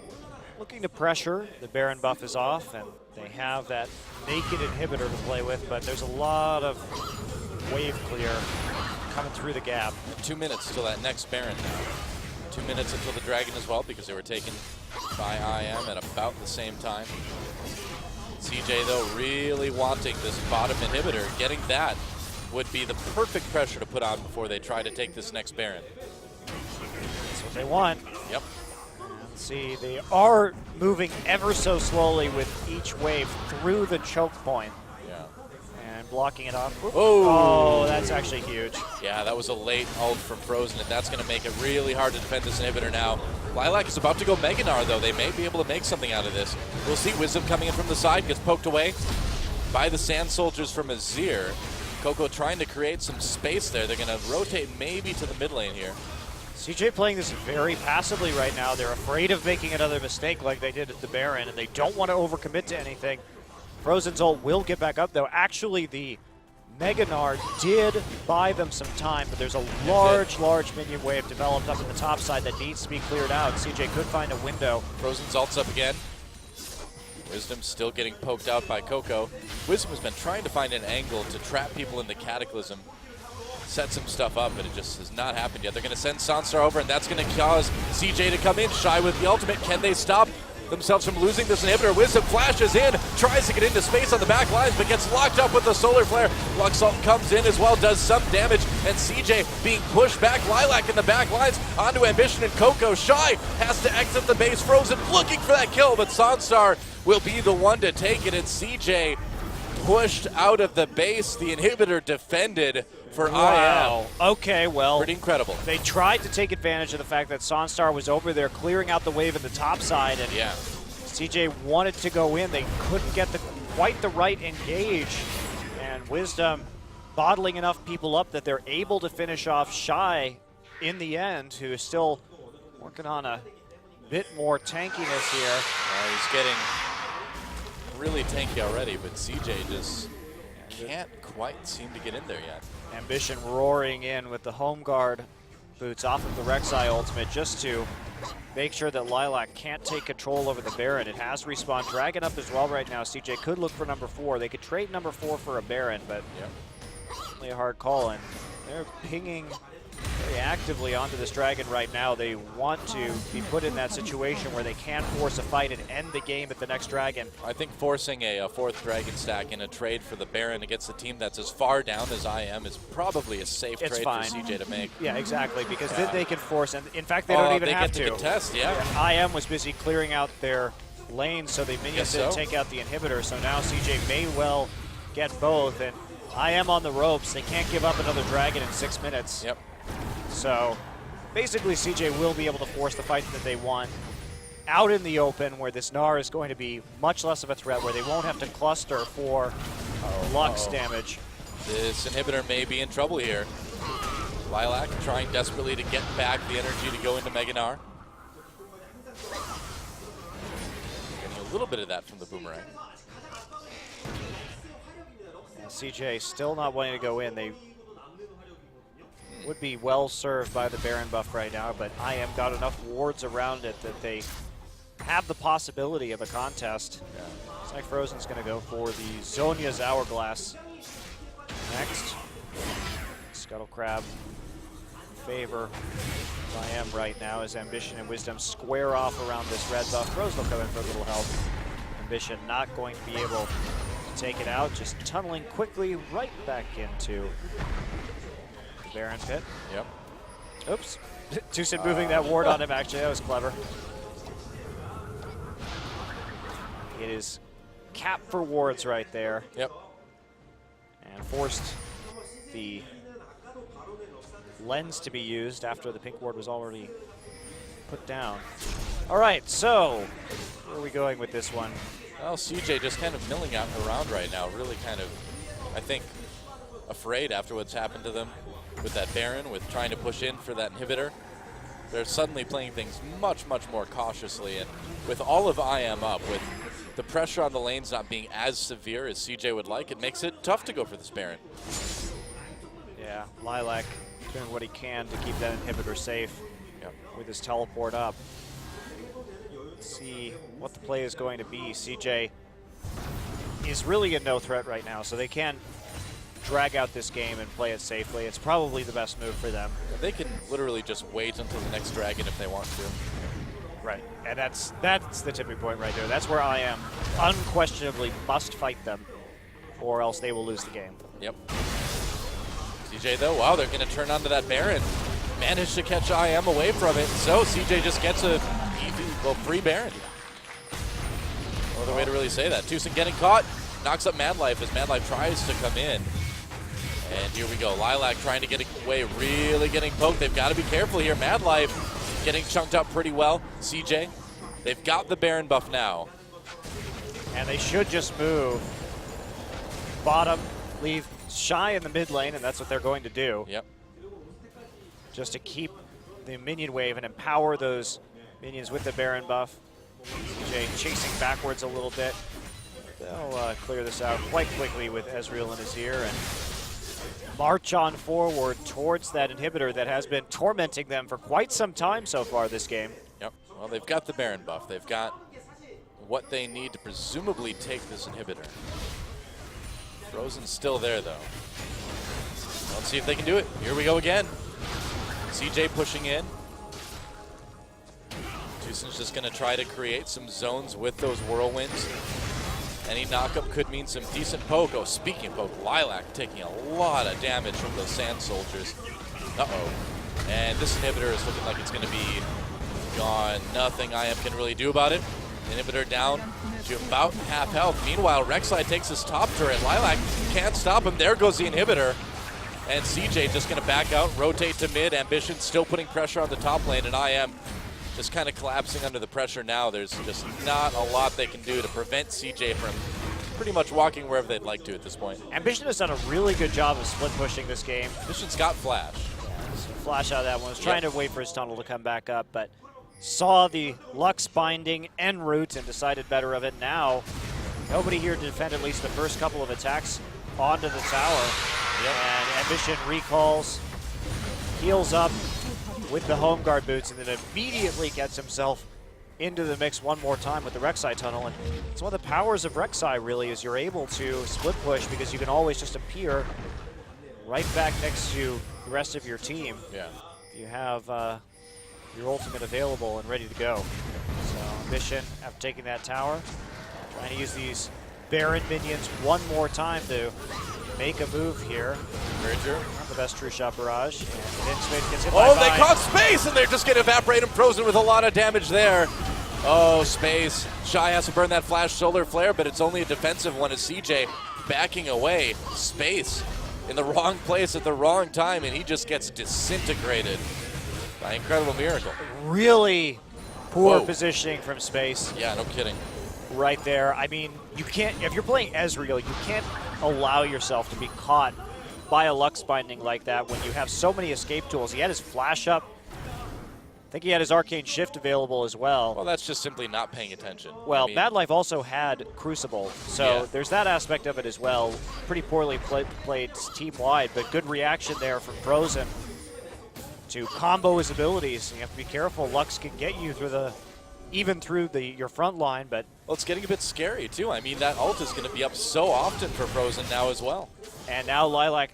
looking to pressure. The Baron buff is off, and they have that naked inhibitor to play with, but there's a lot of wave clear coming through the gap. And 2 minutes till that next Baron now. 2 minutes until the Dragon as well, because they were taken by IM at about the same time. CJ, though, really wanting this bottom inhibitor. Getting that would be the perfect pressure to put on before they try to take this next Baron. That's what they want. Yep. And see, they are moving ever so slowly with each wave through the choke point. Yeah. And blocking it off. Oh, that's actually huge. Yeah, that was a late ult from Frozen, and that's going to make it really hard to defend this inhibitor now. Lilac is about to go Mega Gnar, though. They may be able to make something out of this. We'll see. Wisdom coming in from the side, gets poked away by the Sand Soldiers from Azir. Coco trying to create some space there. They're going to rotate maybe to the mid lane here. CJ playing this very passively right now. They're afraid of making another mistake like they did at the Baron, and they don't want to overcommit to anything. Frozen's ult will get back up, though. Actually, the Mega Gnar did buy them some time, but there's a large minion wave developed up in the top side that needs to be cleared out. CJ could find a window. Frozen's ult's up again. Wisdom still getting poked out by Coco. Wisdom has been trying to find an angle to trap people in the Cataclysm, set some stuff up, but it just has not happened yet. They're going to send Sanstar over, and that's going to cause CJ to come in. Shy with the ultimate. Can they stop themselves from losing this inhibitor? Wisdom flashes in, tries to get into space on the back lines, but gets locked up with the solar flare. Luxall comes in as well, does some damage, and CJ being pushed back. Lilac in the back lines onto Ambition and Coco. Shy has to exit the base. Frozen looking for that kill, but Sanstar will be the one to take it, and CJ pushed out of the base. The inhibitor defended for IM. Okay, well, Pretty incredible. they tried to take advantage of the fact that Sanstar was over there clearing out the wave at the top side, and Yeah. CJ wanted to go in. They couldn't get quite the right engage, and Wisdom bottling enough people up that they're able to finish off Shy in the end, who is still working on a bit more tankiness here. He's getting really tanky already, but CJ just can't quite seem to get in there yet. Ambition roaring in with the home guard boots off of the Rek'Sai ultimate just to make sure that Lilac can't take control over the Baron. It has respawned. Dragon up as well right now. CJ could look for number 4. They could trade number 4 for a Baron, but certainly a hard call. And they're pinging very actively onto this Dragon right now. They want to be put in that situation where they can force a fight and end the game at the next Dragon. I think forcing a 4th Dragon stack in a trade for the Baron against a team that's as far down as I am is probably a safe trade for CJ to make. Yeah, exactly, because then they can force, and in fact, they don't even have to. They get to contest, yeah. IM was busy clearing out their lanes, so the minions didn't take out the inhibitor, so now CJ may well get both, and IM on the ropes. They can't give up another Dragon in 6 minutes. Yep. So basically CJ will be able to force the fight that they want out in the open, where this Gnar is going to be much less of a threat, where they won't have to cluster for Lux damage. This inhibitor may be in trouble here. Lilac trying desperately to get back the energy to go into Mega Gnar. Getting a little bit of that from the Boomerang. And CJ still not wanting to go in. They would be well served by the Baron buff right now, but IM got enough wards around it that they have the possibility of a contest. Looks like Frozen's going to go for the Zhonya's Hourglass next. Scuttle Crab favor IM right now as Ambition and Wisdom square off around this red buff. Frozen will come in for a little help. Ambition not going to be able to take it out, just tunneling quickly right back into Baron pit. Yep. Oops. Tucson moving that ward on him, actually. That was clever. It is cap for wards right there. Yep. And forced the lens to be used after the pink ward was already put down. All right, so where are we going with this one? Well, CJ just kind of milling out around right now. Really kind of, I think, afraid after what's happened to them with that Baron, with trying to push in for that inhibitor. They're suddenly playing things much, much more cautiously, and with all of IM up, with the pressure on the lanes not being as severe as CJ would like, it makes it tough to go for this Baron. Yeah, Lilac doing what he can to keep that inhibitor safe with his teleport up. Let's see what the play is going to be. CJ is really in no threat right now, so they can drag out this game and play it safely. It's probably the best move for them. They can literally just wait until the next Dragon if they want to. Right, and that's the tipping point right there. That's where IM unquestionably must fight them, or else they will lose the game. Yep. CJ though, wow, they're gonna turn onto that Baron. Managed to catch IM away from it, so CJ just gets a free Baron. No other way to really say that. Tucson getting caught, knocks up Madlife as Madlife tries to come in. And here we go, Lilac trying to get away, really getting poked. They've got to be careful here. Madlife getting chunked up pretty well. CJ, they've got the Baron buff now. And they should just move bottom, leave Shy in the mid lane, and that's what they're going to do. Yep. Just to keep the minion wave and empower those minions with the Baron buff. CJ chasing backwards a little bit. They'll clear this out quite quickly with Ezreal in his ear and march on forward towards that inhibitor that has been tormenting them for quite some time so far this game. Yep. Well, they've got the Baron buff. They've got what they need to presumably take this inhibitor. Frozen's still there, though. Let's see if they can do it. Here we go again. CJ pushing in. Tucson's just going to try to create some zones with those whirlwinds. Any knockup could mean some decent poke. Oh, speaking of poke, Lilac taking a lot of damage from those Sand Soldiers. Uh-oh. And this inhibitor is looking like it's going to be gone. Nothing IM can really do about it. Inhibitor down to about half health. Meanwhile, Rek'Sai takes his top turret. Lilac can't stop him. There goes the inhibitor. And CJ just going to back out, rotate to mid. Ambition still putting pressure on the top lane, and IM just kind of collapsing under the pressure now. There's just not a lot they can do to prevent CJ from pretty much walking wherever they'd like to at this point. Ambition has done a really good job of split pushing this game. Ambition's got flash. Flash out of that one. Was trying to wait for his tunnel to come back up, but saw the Lux binding en route and decided better of it. Now, nobody here to defend at least the first couple of attacks onto the tower. Yep. And Ambition recalls, heals up with the home guard boots, and then immediately gets himself into the mix one more time with the Rek'Sai tunnel. And it's one of the powers of Rek'Sai, really, is you're able to split push because you can always just appear right back next to the rest of your team. Yeah. You have your ultimate available and ready to go. So Ambition, after taking that tower, trying to use these Baron minions one more time to make a move here. Bridger. Not the best true shot barrage. And then Smith gets hit by Oh, they Vine. caught Space, and they're just getting evaporated and frozen with a lot of damage there. Oh, Space. Shy has to burn that flash solar flare, but it's only a defensive one as CJ backing away. Space in the wrong place at the wrong time, and he just gets disintegrated by Incredible Miracle. Really poor Whoa. positioning from Space Yeah, no kidding. right there. I mean, you can't, if you're playing Ezreal, you can't allow yourself to be caught by a Lux binding like that when you have so many escape tools. He had his flash up. I think he had his Arcane Shift available as well. Well, that's just simply not paying attention. Well, I mean, Mad Life also had Crucible, so Yeah. there's that aspect of it as well. Pretty poorly played team-wide, but good reaction there from Frozen to combo his abilities. You have to be careful. Lux can get you through your front line, but well, it's getting a bit scary, too. I mean, that ult is going to be up so often for Frozen now as well. and now Lilac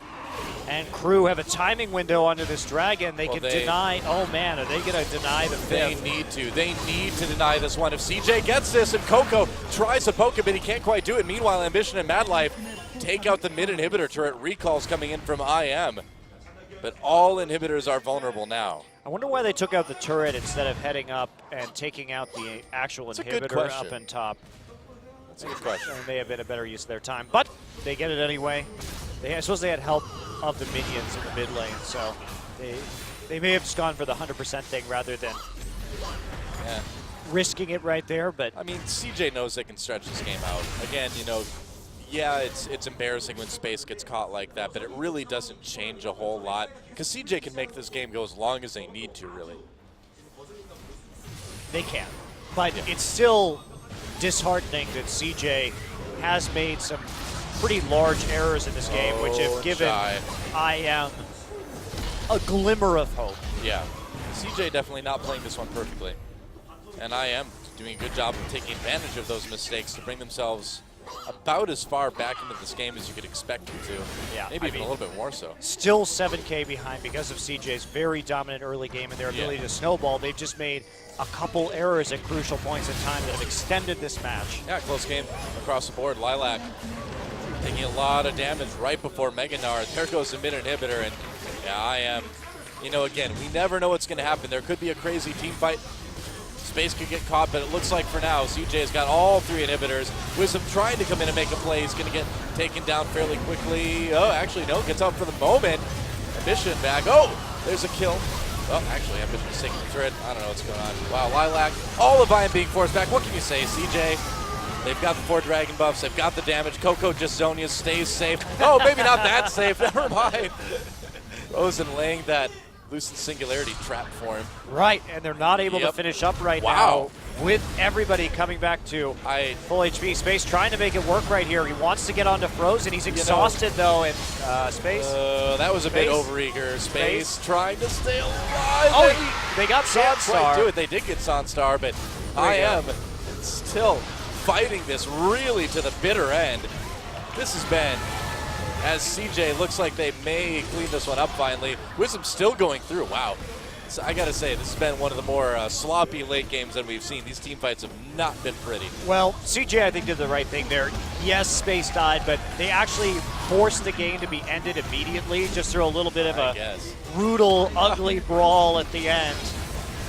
and crew have a timing window onto this dragon. They Well, can deny. Oh man, are they going to deny the They fifth? need to. They need to deny this one. If CJ gets this and Coco tries to poke him, but he can't quite do it. Meanwhile, Ambition and Mad Life take out the mid inhibitor turret. Recalls coming in from IM. But all inhibitors are vulnerable now. I wonder why they took out the turret instead of heading up and taking out the actual That's a good inhibitor question. up on top. That's a good question. It may have been a better use of their time, but they get it anyway. I suppose they had help of the minions in the mid lane, so they may have just gone for the 100% thing rather than Yeah. risking it right there. But I mean, CJ knows they can stretch this game out. Again, you know, yeah, it's embarrassing when Space gets caught like that, but it really doesn't change a whole lot because CJ can make this game go as long as they need to, really. they can. But it's still disheartening that CJ has made some pretty large errors in this game, which have given Shy. IM a glimmer of hope. Yeah, CJ definitely not playing this one perfectly. And IM doing a good job of taking advantage of those mistakes to bring themselves about as far back into this game as you could expect them to. Yeah, Maybe even a little bit more so. Still 7K behind because of CJ's very dominant early game and their ability to snowball. They've just made a couple errors at crucial points in time that have extended this match. Yeah, close game across the board. Lilac taking a lot of damage right before Mega Nard. There goes the mid inhibitor, and yeah, IM. You know, again, we never know what's going to happen. There could be a crazy team fight. Space could get caught, but it looks like for now, CJ has got all three inhibitors. Wisdom trying to come in and make a play. He's going to get taken down fairly quickly. Oh, actually, no, gets out for the moment. Ambition back. Oh, there's a kill. Oh, actually, Ambition's taking the turret. I don't know what's going on. Wow, Lilac, all of IM being forced back. What can you say, CJ? They've got the 4 dragon buffs. They've got the damage. Coco just Zonia stays safe. Oh, maybe not that safe. Never mind. Rosen laying that Lucent Singularity trap for him. Right, and they're not able to finish up right now with everybody coming back to full HP. Space trying to make it work right here. He wants to get onto Frozen. He's exhausted, though, and Space. That was a bit overeager. Space trying to stay alive. Oh, they got Sanstar. Do it. They did get Sanstar, but IM still fighting this really to the bitter end. This has been, as CJ looks like they may clean this one up finally. Wisdom still going through. Wow. So I got to say, this has been one of the more sloppy late games that we've seen. These team fights have not been pretty. Well, CJ, I think, did the right thing there. Yes, Space died, but they actually forced the game to be ended immediately, just through a little bit of a brutal, ugly brawl at the end.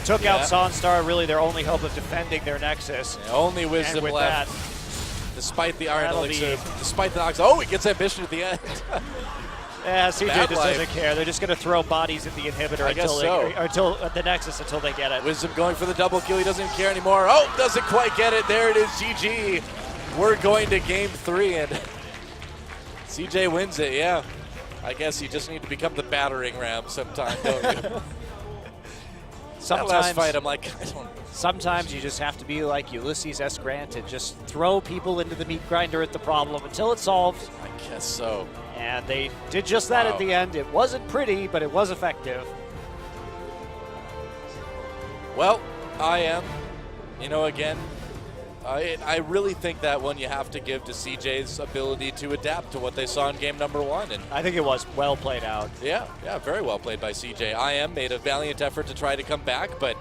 Took out Sanstar, really their only hope of defending their Nexus. Only Wisdom left. Despite the Iron Elixir, despite the Nox. Oh, he gets Ambition at the end. Yeah, CJ just doesn't care. They're just going to throw bodies at the inhibitor until the Nexus until they get it. Wisdom going for the double kill. He doesn't even care anymore. Oh, doesn't quite get it. There it is, GG. We're going to game 3, and CJ wins it, yeah. I guess you just need to become the battering ram sometime, don't you? That last fight, I'm like, I don't. Sometimes you just have to be like Ulysses S. Grant and just throw people into the meat grinder at the problem until it's solved. I guess so. And they did just that at the end. It wasn't pretty, but it was effective. Well, again, I really think that one you have to give to CJ's ability to adapt to what they saw in game number 1. And I think it was well played out. Yeah, very well played by CJ. IM made a valiant effort to try to come back, but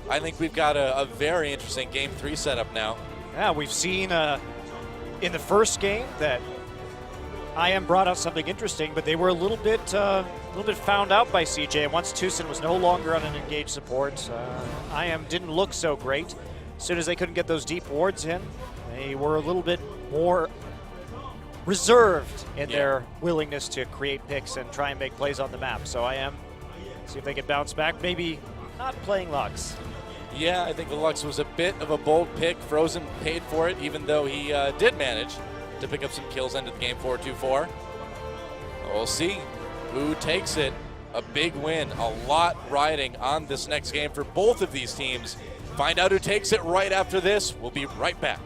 I think we've got a very interesting game 3 setup now. Yeah, we've seen in the first game that IM brought out something interesting, but they were a little bit found out by CJ. And once Tucson was no longer on an engaged support, IM didn't look so great. As soon as they couldn't get those deep wards in, they were a little bit more reserved in their willingness to create picks and try and make plays on the map. So IM, see if they can bounce back. Maybe not playing Lux. Yeah, I think the Lux was a bit of a bold pick. Frozen paid for it, even though he did manage to pick up some kills into the game 4-2-4. We'll see who takes it. A big win, a lot riding on this next game for both of these teams. Find out who takes it right after this. We'll be right back.